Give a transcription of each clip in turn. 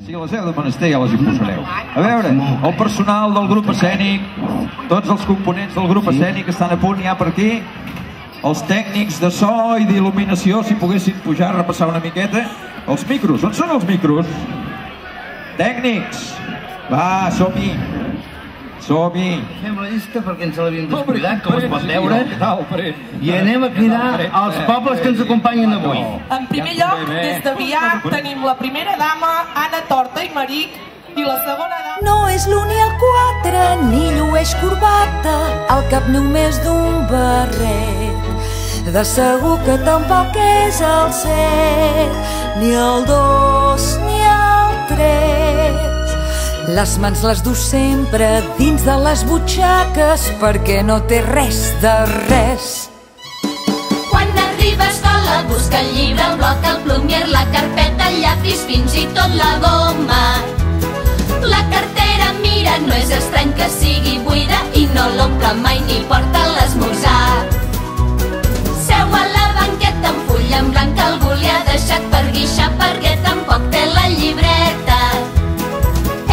Si les heu de menester ja les hi posareu. A veure, el personal del grup escènic, tots els components del grup escènic estan a punt ja per aquí. Els tècnics de so i d'il·luminació, si poguessin pujar a repassar una miqueta. Els micros, on són els micros? Tècnics! Va, som-hi! Som-hi! Fem la llista perquè ens l'havíem descuidat, com es pot veure. I anem a cridar als pobles que ens acompanyen avui. En primer lloc, des de Vià, tenim la primera dama, Anna Torta i Maric, i la segona dama... No és l'1 ni el 4, ni llueix corbata, al cap només d'un barret. De segur que tampoc és el 7, ni el 2, ni el 3. Les mans les du sempre dins de les butxaques perquè no té res de res. Quan arriba a escola busca el llibre, el bloc, el plumier, la carpeta, el llapis, fins i tot la goma. La cartera mira, no és estrany que sigui buida i no l'omple mai ni porta l'esmorzar. Seu a la banqueta amb full en blanc, algú li ha deixat per guixar perquè tampoc té la llibreta.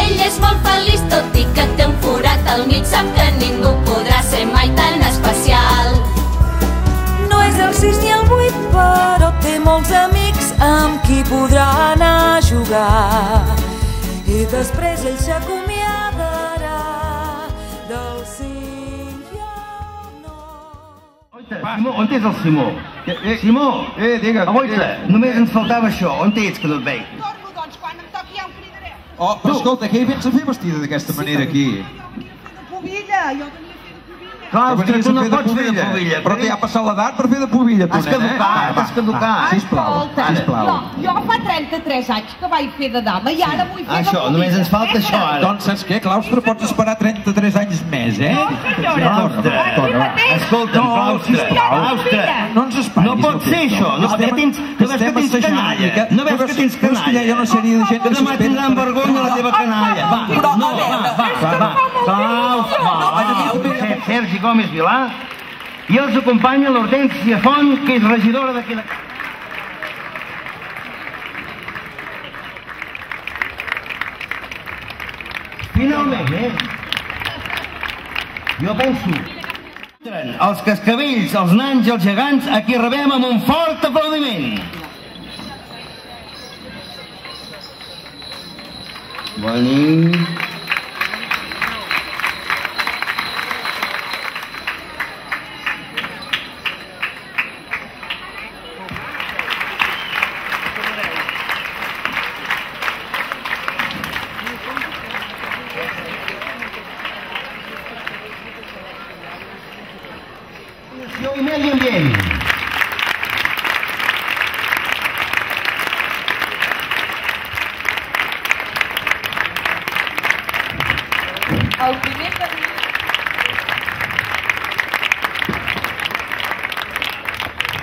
Ell és molt feliç tot i que té un forat al mig, sap que ningú podrà ser mai tan especial. No és el 6 ni el 8, però té molts amics amb qui podrà anar a jugar. I després ell s'acomiadarà del 5 i el 9. Simó, on és el Simó? Simó, aguanta, només ens faltava això. On ets, que no et veig? Torno, doncs, quan em toqui ja ho cridaré. Oh, però escolta, què hi vens a fer vestida d'aquesta manera aquí? De pubilla, jo tenia que fer de pubilla. Clar, és que tu no pots fer de pubilla. Però t'hi ha passat l'edat per fer de pubilla, tu, Has caducat, has caducat. Sisplau, sisplau. Jo fa 33 anys que vaig fer de dama i ara vull fer de pubilla. Això, només ens falta això, ara. Doncs saps què, Claustre, pots esperar 33 anys més, eh? Claustre, escolta, Claustre, no ens espatllis. no pot ser això, no veus que tens canalla, no veus que tens canalla, hi ha una sèrie de gent que demà tindran vergonya la teva canalla. Va, Claustre, Sergi Gómez Vilà, i els acompanya l'Hortènsia Font, que és regidora d'aquí de casa. Finalment, jo penso, els cascavells, els nans i els gegants, aquí rebem amb un fort aplaudiment. Venim. I medi ambient. El primer que...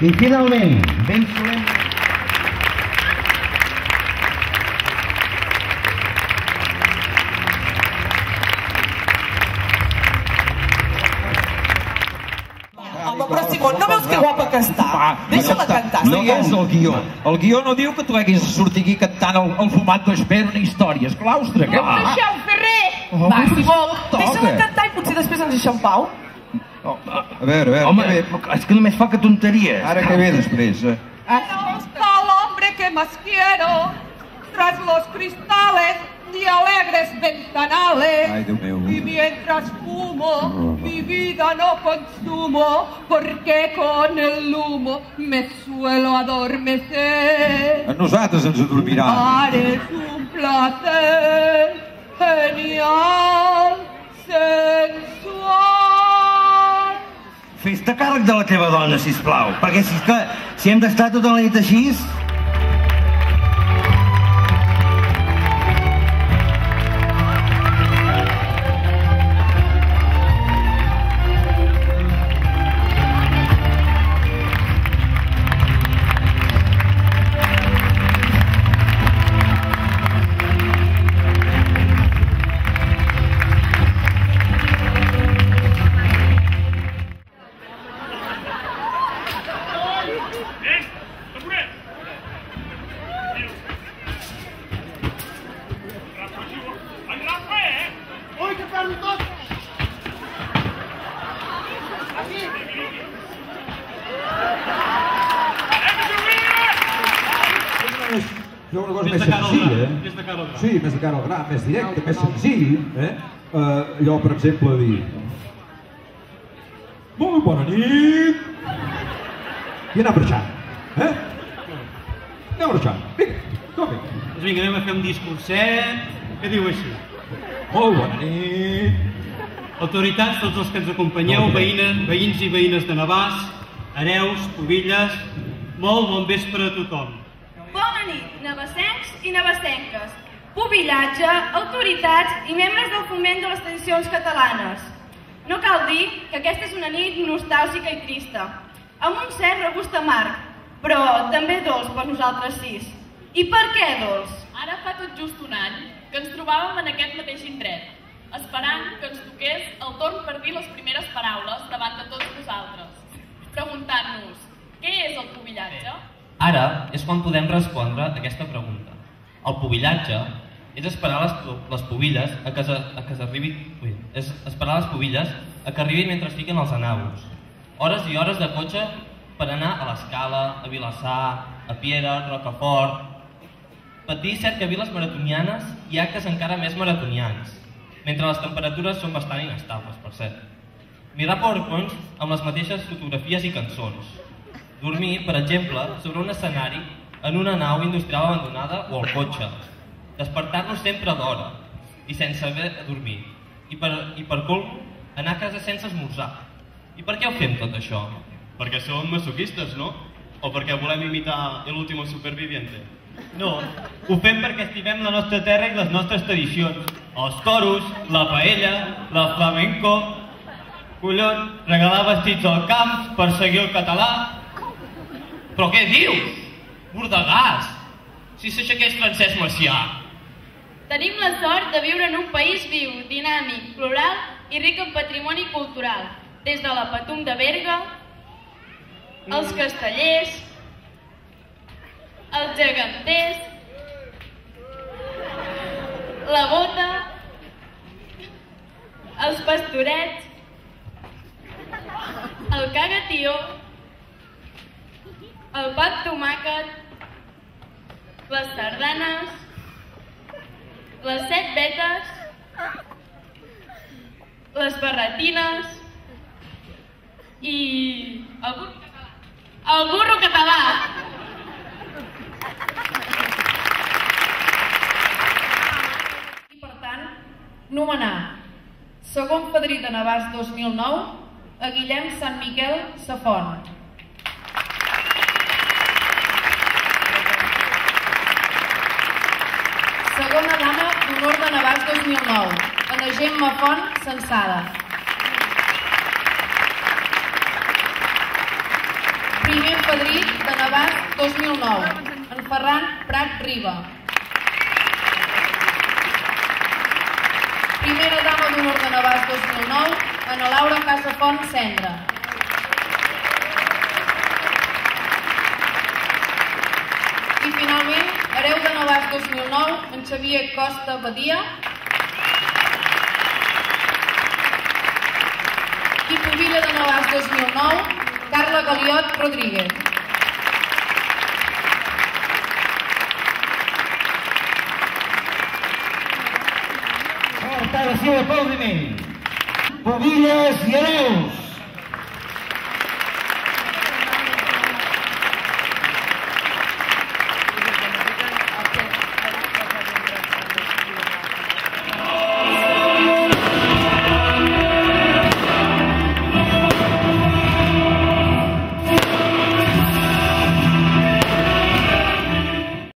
I finalment, ben solemne. Home, però Simó, no veus que guapa que està? Deixa-la cantar. No és el guió. El guió no diu que tu haguis de sortir aquí cantant el fumat no espero ni històries. Claustre, què va? Deixeu fer res! Va, Simó, deixa-la cantar i potser després ens deixa en pau. A veure, Home, què ve? és que només fa que tonteries. Ara què ve després? No está el hombre que más quiero tras los cristales y alegres ventanales. Ay, Dios mío. Y mientras fumo, mi vida no consumo, porque con el humo me suelo adormecer. A nosaltres ens adormirà. Eres un placer genial, sensual. Fes-te càrrec de la teva dona, sisplau, perquè si hem d'estar tota la nit així... estan tots. Jo una cosa més senzilla, sí, més de cara al gra, més directe, més senzill, allò, per exemple, dir molt bona nit i anar marxant, anem marxant, vinga, som-hi. Doncs vinga, anem a fer un discurset, que diu així. Molt bona nit. Autoritats, tots els que ens acompanyeu, veïns i veïnes de Navàs, hereus, pubilles, molt bon vespre a tothom. Bona nit, navassencs i navassenques, pubillatge, autoritats i membres del foment de les tradicions catalanes. No cal dir que aquesta és una nit nostàlgica i trista, amb un cert regust amarg, però també dolç per nosaltres sis. I per què dolç? Ara fa tot just un any que ens trobàvem en aquest mateix indret, esperant que ens toqués el torn per dir les primeres paraules davant de tots vosaltres, preguntant-nos què és el pubillatge? Ara és quan podem respondre a aquesta pregunta. El pubillatge és esperar les pubilles a que arribin mentre fiquen els anaus. Hores i hores de cotxe per anar a l'Escala, a Vilassar, a Piera, Rocafort. Patir cerca viles maratonianes i actes encara més maratonians, mentre les temperatures són bastant inestables, per cert. Mirar PowerPoints amb les mateixes fotografies i cançons. Dormir, per exemple, sobre un escenari en una nau industrial abandonada o al cotxe. Despertar-nos sempre d'hora i sense haver de dormir. I per colm, anar a casa sense esmorzar. I per què ho fem tot això? Perquè som masoquistes, no? O perquè volem imitar l'último superviviente? No, ho fem perquè estimem la nostra terra i les nostres tradicions. Els toros, la paella, la flamenco... Collons, regalar vestits al camp, perseguir el català... Però què dius? Bordegàs! Si s'aixequés Francesc Macià! Tenim la sort de viure en un país viu, dinàmic, plural i ric en patrimoni cultural, des de la Patum de Berga, els castellers, els geganters, la bota, els pastorets, el cagatió, el pa amb tomàquet, les sardanes, les 7 vetes, les barretines i el burro català. El burro català! I per tant, nomenar segon padrí de Navàs 2009 a Guillem Sant Miquel Safont. Segona dama d'honor de Navàs 2009, Ana Gemma Font Censada. Primer padrí de Navàs 2009, en Ferran Prat Riba. Primera dama d'honor de Navàs 2009, Ana Laura Casafont Cendra. I finalment, hereu de Navàs 2009, en Xavier Costa Badia. I pubilla de Navàs 2009, Carla Galiot Rodríguez. Forta la seva aplaudiment. Pubilles i hereus.